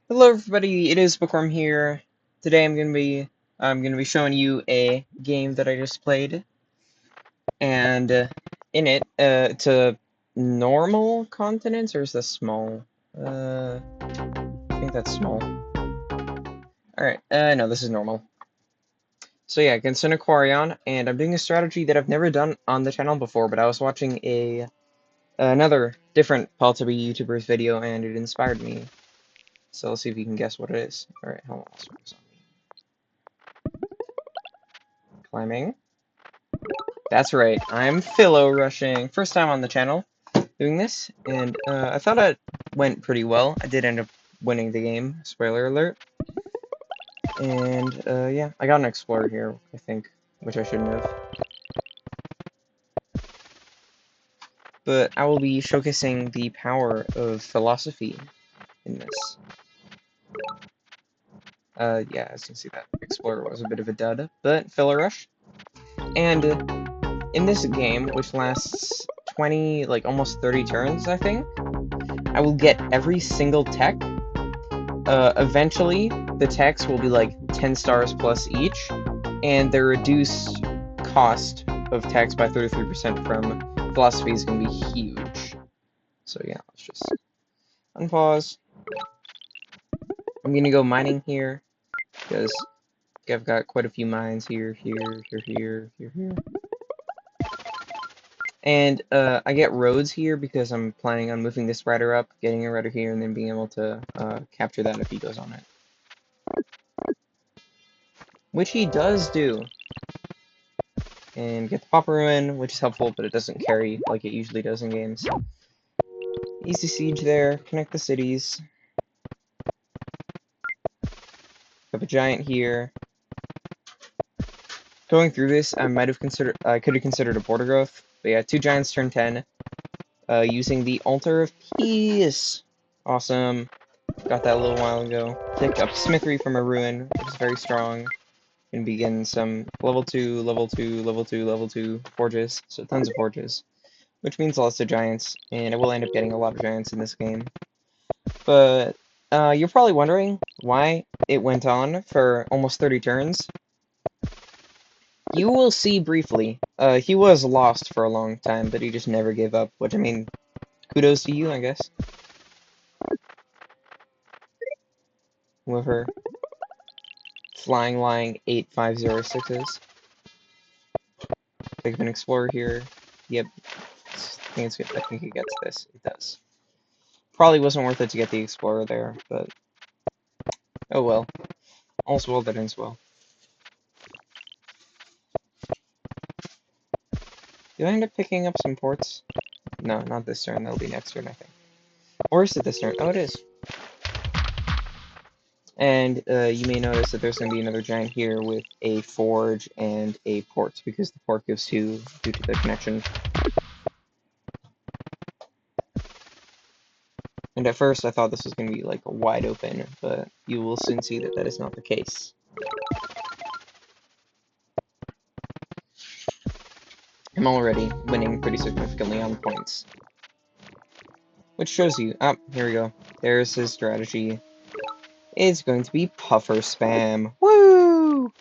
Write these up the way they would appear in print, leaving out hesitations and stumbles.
Hello everybody, it is Bookworm here. Today I'm gonna be showing you a game that I just played, and in it, it's a normal continent, or is this small? I think that's small. Alright, no, this is normal. So yeah, against an aquarion, and I'm doing a strategy that I've never done on the channel before, but I was watching another different Paltaby YouTuber's video, and it inspired me. So let's see if you can guess what it is. Alright, hold on, I'll switch this on. Climbing. That's right, I'm Philo rushing. First time on the channel doing this, and I thought it went pretty well. I did end up winning the game, spoiler alert. And yeah, I got an explorer here, I think, which I shouldn't have. But I will be showcasing the power of philosophy in this. Yeah, as you can see, that explorer was a bit of a dud, but Philo rush. And in this game, which lasts 20, like almost 30 turns, I think, I will get every single tech. Eventually, the techs will be like 10 stars plus each, and the reduced cost of techs by 33% from philosophy is going to be huge. So yeah, let's just unpause. I'm going to go mining here, because I've got quite a few mines here, here. And I get roads here because I'm planning on moving this rider up, getting a rider here, and then being able to capture that if he goes on it. Which he does do. And get the Popper Ruin, which is helpful, but it doesn't carry like it usually does in games. Easy siege there, connect the cities. Have a giant here. Going through this, I could have considered a border growth, but yeah, 2 giants turn 10. Using the Altar of Peace. Awesome. Got that a little while ago. Picked up Smithery from a ruin, which is very strong. And begin some level 2, level 2, level 2, level 2 forges. So tons of forges. Which means lots of giants, and I will end up getting a lot of giants in this game. But you're probably wondering why it went on for almost 30 turns. You will see briefly. He was lost for a long time, but he just never gave up, which, I mean, kudos to you, I guess. Whoever flying lying 8506s. Pick up an explorer here. Yep. I think it gets this. It does. Probably wasn't worth it to get the explorer there, but oh well. All's well that ends well. Did I end up picking up some ports? No, not this turn. That'll be next turn, I think. Or is it this turn? Oh, it is. And you may notice that there's going to be another giant here with a forge and a port, because the port gives 2 due to the connection. And at first I thought this was going to be like wide open, but you will soon see that that is not the case. I'm already winning pretty significantly on points. Which shows you, here we go. There's his strategy. It's going to be puffer spam. Woo!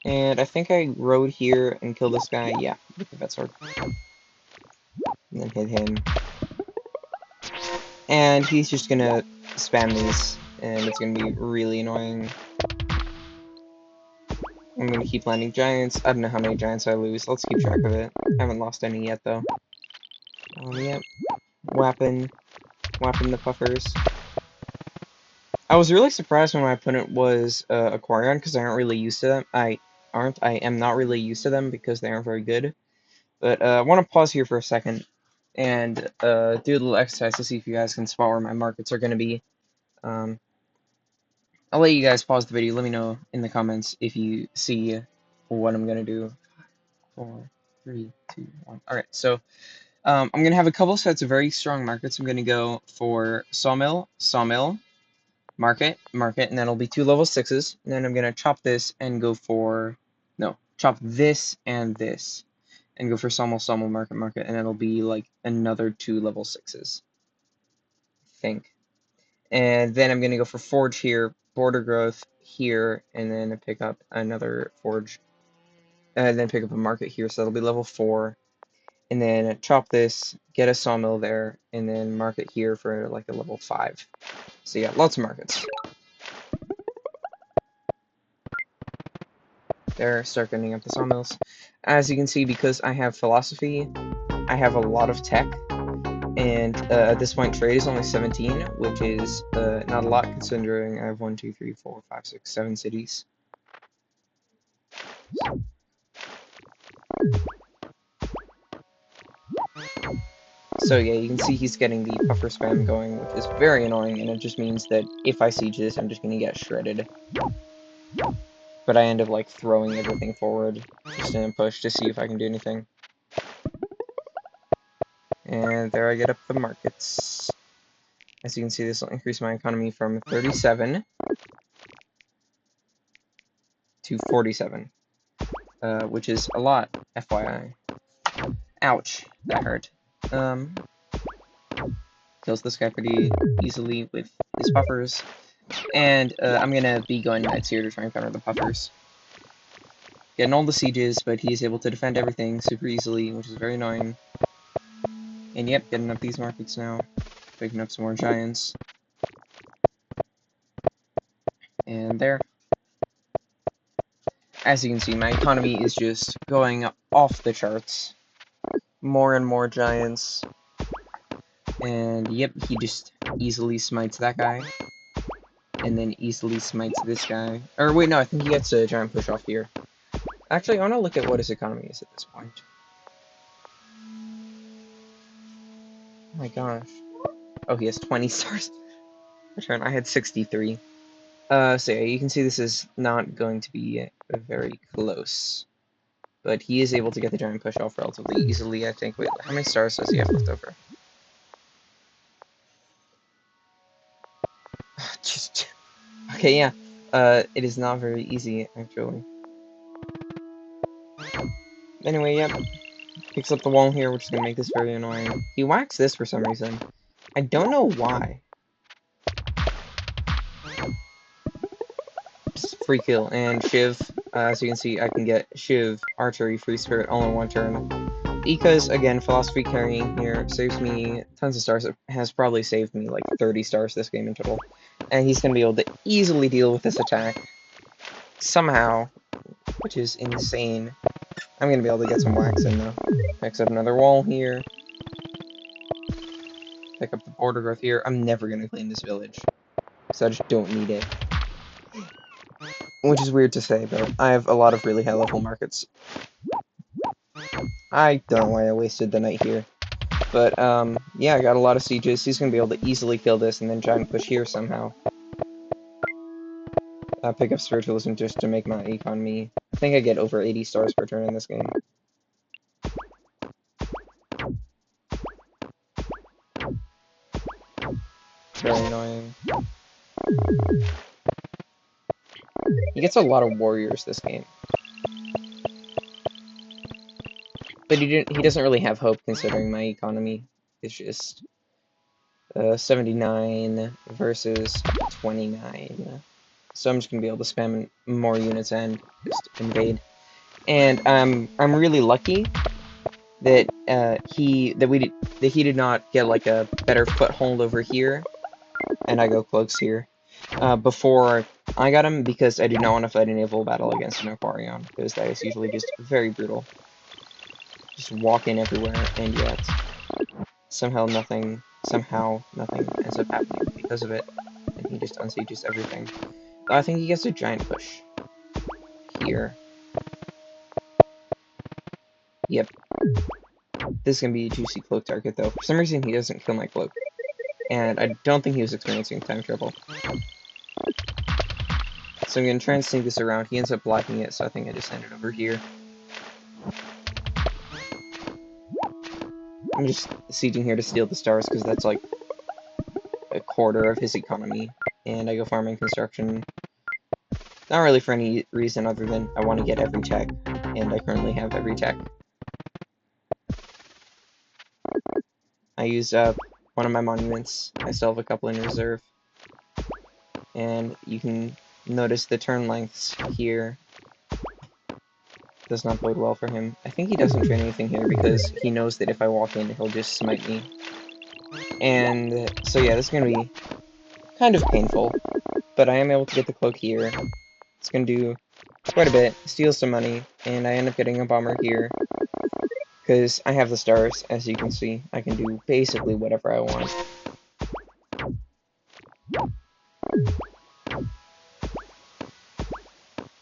And I think I rode here and killed this guy. Yeah, with the vet sword. And then hit him. And he's just gonna spam these, and it's gonna be really annoying. I'm gonna keep landing giants. I don't know how many giants I lose. Let's keep track of it. I haven't lost any yet, though. Yep. Whapping the puffers. I was really surprised when my opponent was Aquarion, because I aren't really used to them. I am not really used to them because they aren't very good. But I want to pause here for a second and do a little exercise to see if you guys can spot where my markets are going to be. I'll let you guys pause the video. Let me know in the comments if you see what I'm going to do. 4, 3, 2, 1. Alright, so I'm going to have a couple sets of very strong markets. I'm going to go for Sawmill, Sawmill, Market, Market, and then it'll be 2 level 6s. And then I'm going to chop this and go for... No, chop this, and go for Sawmill, Sawmill, Market, Market, and it'll be like another 2 level 6s. I think. And then I'm going to go for forge here, border growth here, and then pick up another forge. And then pick up a market here, so that'll be level 4. And then chop this, get a sawmill there, and then market here for like a level 5. So yeah, lots of markets. There, start getting up the sawmills. As you can see, because I have philosophy, I have a lot of tech. And at this point, trade is only 17, which is not a lot considering I have 1, 2, 3, 4, 5, 6, 7 cities. So yeah, you can see he's getting the puffer spam going, which is very annoying, and it just means that if I siege this, I'm just going to get shredded. But I end up like throwing everything forward just in a push to see if I can do anything. And there I get up the markets. As you can see, this will increase my economy from 37 to 47, which is a lot, FYI. Ouch, that hurt. Kills this guy pretty easily with his puffers. And I'm gonna be going knights here to try and counter the puffers. Getting all the sieges, but he is able to defend everything super easily, which is very annoying. And yep, getting up these markets now. Picking up some more giants. And there. As you can see, my economy is just going off the charts. More and more giants. And yep, he just easily smites that guy. And then easily smites this guy. Or wait, no, I think he gets a giant push off here. Actually, I want to look at what his economy is at this point. Oh my gosh. Oh, he has 20 stars. Return. I had 63. So yeah, you can see this is not going to be very close. But he is able to get the giant push off relatively easily, I think. Wait, how many stars does he have left over? Just... Okay, yeah. It is not very easy, actually. Anyway, yep. Picks up the wall here, which is going to make this very annoying. He whacks this for some reason. I don't know why. Just free kill. And Shiv, as you can see, I can get Shiv, Archery, Free Spirit all in one turn. Because, again, Philosophy carrying here saves me tons of stars. It has probably saved me like 30 stars this game in total. And he's going to be able to easily deal with this attack. Somehow. Which is insane. I'm going to be able to get some wax in though. Picks up another wall here. Pick up the border growth here. I'm never going to claim this village. So I just don't need it. Which is weird to say, but I have a lot of really high level markets. I don't know why I wasted the night here. But, yeah, I got a lot of sieges. He's going to be able to easily kill this and then giant push here somehow. Pick up spiritualism just to make my economy. I think I get over 80 stars per turn in this game. Very annoying. He gets a lot of warriors this game. But he doesn't really have hope considering my economy is just 79 versus 29. So I'm just gonna be able to spam more units and just invade. And I'm really lucky that he did not get like a better foothold over here, and I go close here before I got him, because I did not want to fight a naval battle against an aquarion, because that is usually just very brutal. Just walk in everywhere, and yet somehow nothing ends up happening because of it, and he just unsieges everything. I think he gets a giant push here. Yep. This is going to be a juicy cloak target, though. For some reason, he doesn't kill my cloak. And I don't think he was experiencing time travel. So I'm going to try and sneak this around. He ends up blocking it, so I think I just end it over here. I'm just sieging here to steal the stars, because that's like a quarter of his economy. And I go farming construction. Not really for any reason other than I want to get every tech. And I currently have every tech. I used up one of my monuments. I still have a couple in reserve. and you can notice the turn lengths here. Does not bode well for him. I think he doesn't train anything here because he knows that if I walk in, he'll just smite me. And so yeah, this is going to be kind of painful, but I am able to get the cloak here. It's going to do quite a bit, steal some money, and I end up getting a bomber here. Because I have the stars, as you can see. I can do basically whatever I want.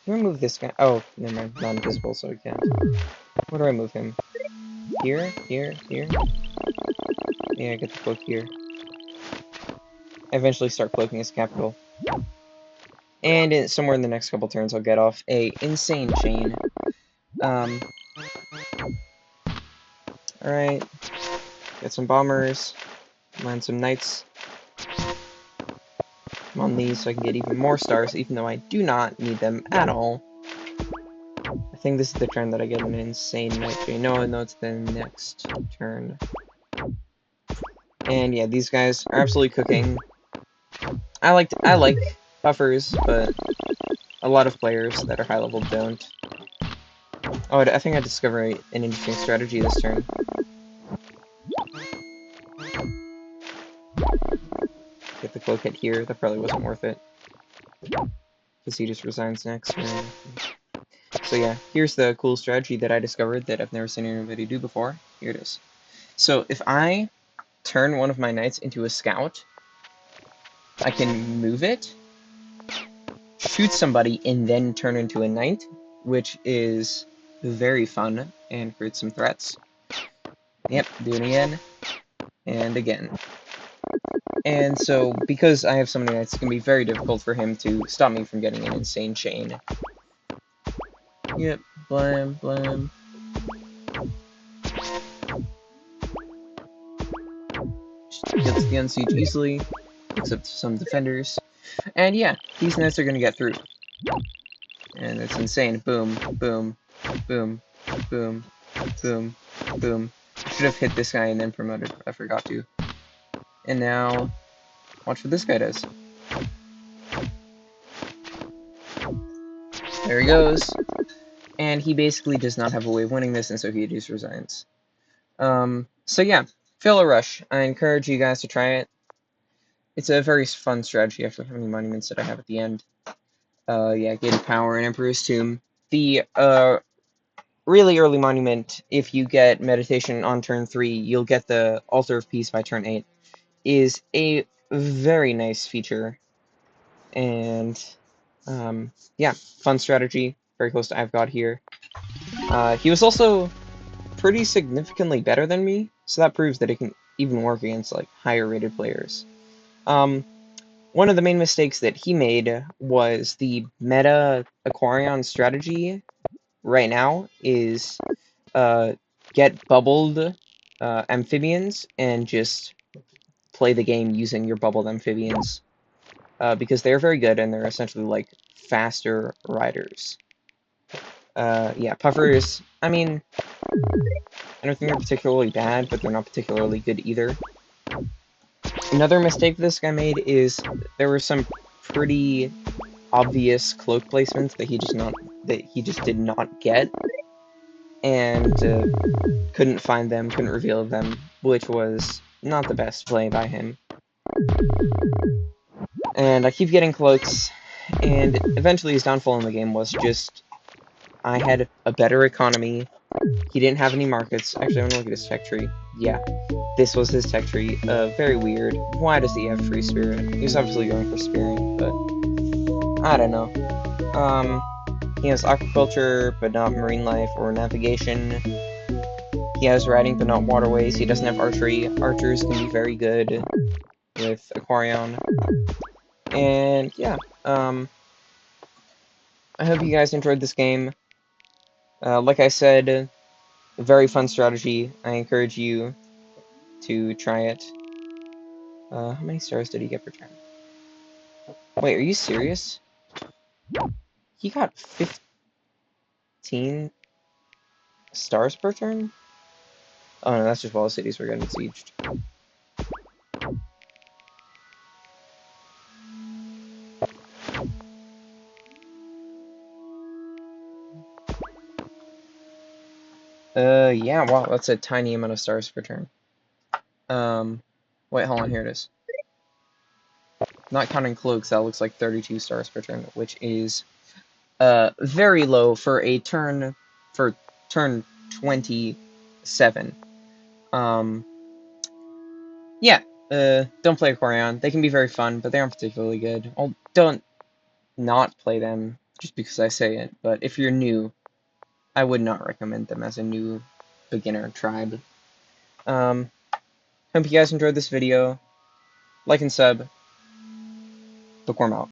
Can I move this guy? Oh, never mind. Not invisible, so I can't. Where do I move him? Here? Here? Here? Yeah, I get the cloak here. I eventually start cloaking his capital. And somewhere in the next couple turns, I'll get off a insane chain. Alright. Get some bombers. Land some knights. On these so I can get even more stars, even though I do not need them at all. I think this is the turn that I get an insane knight chain. No, it's the next turn. And yeah, these guys are absolutely cooking. I like buffers, but a lot of players that are high level don't. Oh, I think I discovered an interesting strategy this turn. Get the cloak hit here. That probably wasn't worth it, because he just resigns next turn. So yeah, here's the cool strategy that I discovered that I've never seen anybody do before. Here it is. So if I turn one of my knights into a scout, I can move it, shoot somebody, and then turn into a knight, which is very fun and creates some threats. Yep, do it again, and again. And so, because I have so many knights, it's going to be very difficult for him to stop me from getting an insane chain. Yep, blam, blam. Gets the unsiege easily, picks up some defenders, and yeah, these knights are going to get through. And it's insane. Boom, boom, boom, boom, boom, boom. I should have hit this guy and then promoted, but I forgot to. And now, watch what this guy does. There he goes. And he basically does not have a way of winning this, and so he just resigns. So yeah, Filler Rush. I encourage you guys to try it. It's a very fun strategy after having monuments that I have at the end. Yeah, Gate of Power and Emperor's Tomb. The really early monument, if you get Meditation on turn 3, you'll get the Altar of Peace by turn 8, is a very nice feature. And, yeah, fun strategy. Very close to I've got here. He was also pretty significantly better than me, so that proves that it can even work against, like, higher rated players. One of the main mistakes that he made was the meta aquarion strategy right now is get bubbled amphibians and just play the game using your bubbled amphibians, because they're very good and they're essentially like faster riders. Yeah, puffers, I mean, I don't think they're particularly bad, but they're not particularly good either. Another mistake this guy made is there were some pretty obvious cloak placements that he just did not get, and couldn't find them, couldn't reveal them, which was not the best play by him. And I keep getting cloaks, and eventually his downfall in the game was just I had a better economy. He didn't have any markets. Actually, I'm gonna look at his tech tree. Yeah, this was his tech tree. Very weird. Why does he have free spirit? He was obviously going for spirit, but I don't know. He has aquaculture, but not marine life or navigation. He has riding, but not waterways. He doesn't have archery. Archers can be very good with aquarion. And yeah, I hope you guys enjoyed this game. Like I said, a very fun strategy. I encourage you to try it. How many stars did he get per turn? Wait, are you serious? He got 15 stars per turn? Oh no, that's just while the cities were getting sieged. Yeah, wow, that's a tiny amount of stars per turn. Wait, hold on, here it is. Not counting cloaks, that looks like 32 stars per turn, which is very low for turn 27. Um, yeah, don't play aquarion. They can be very fun, but they aren't particularly good. Don't not play them just because I say it, but if you're new, I would not recommend them as a new beginner tribe. Hope you guys enjoyed this video. Like and sub. Bookworm out.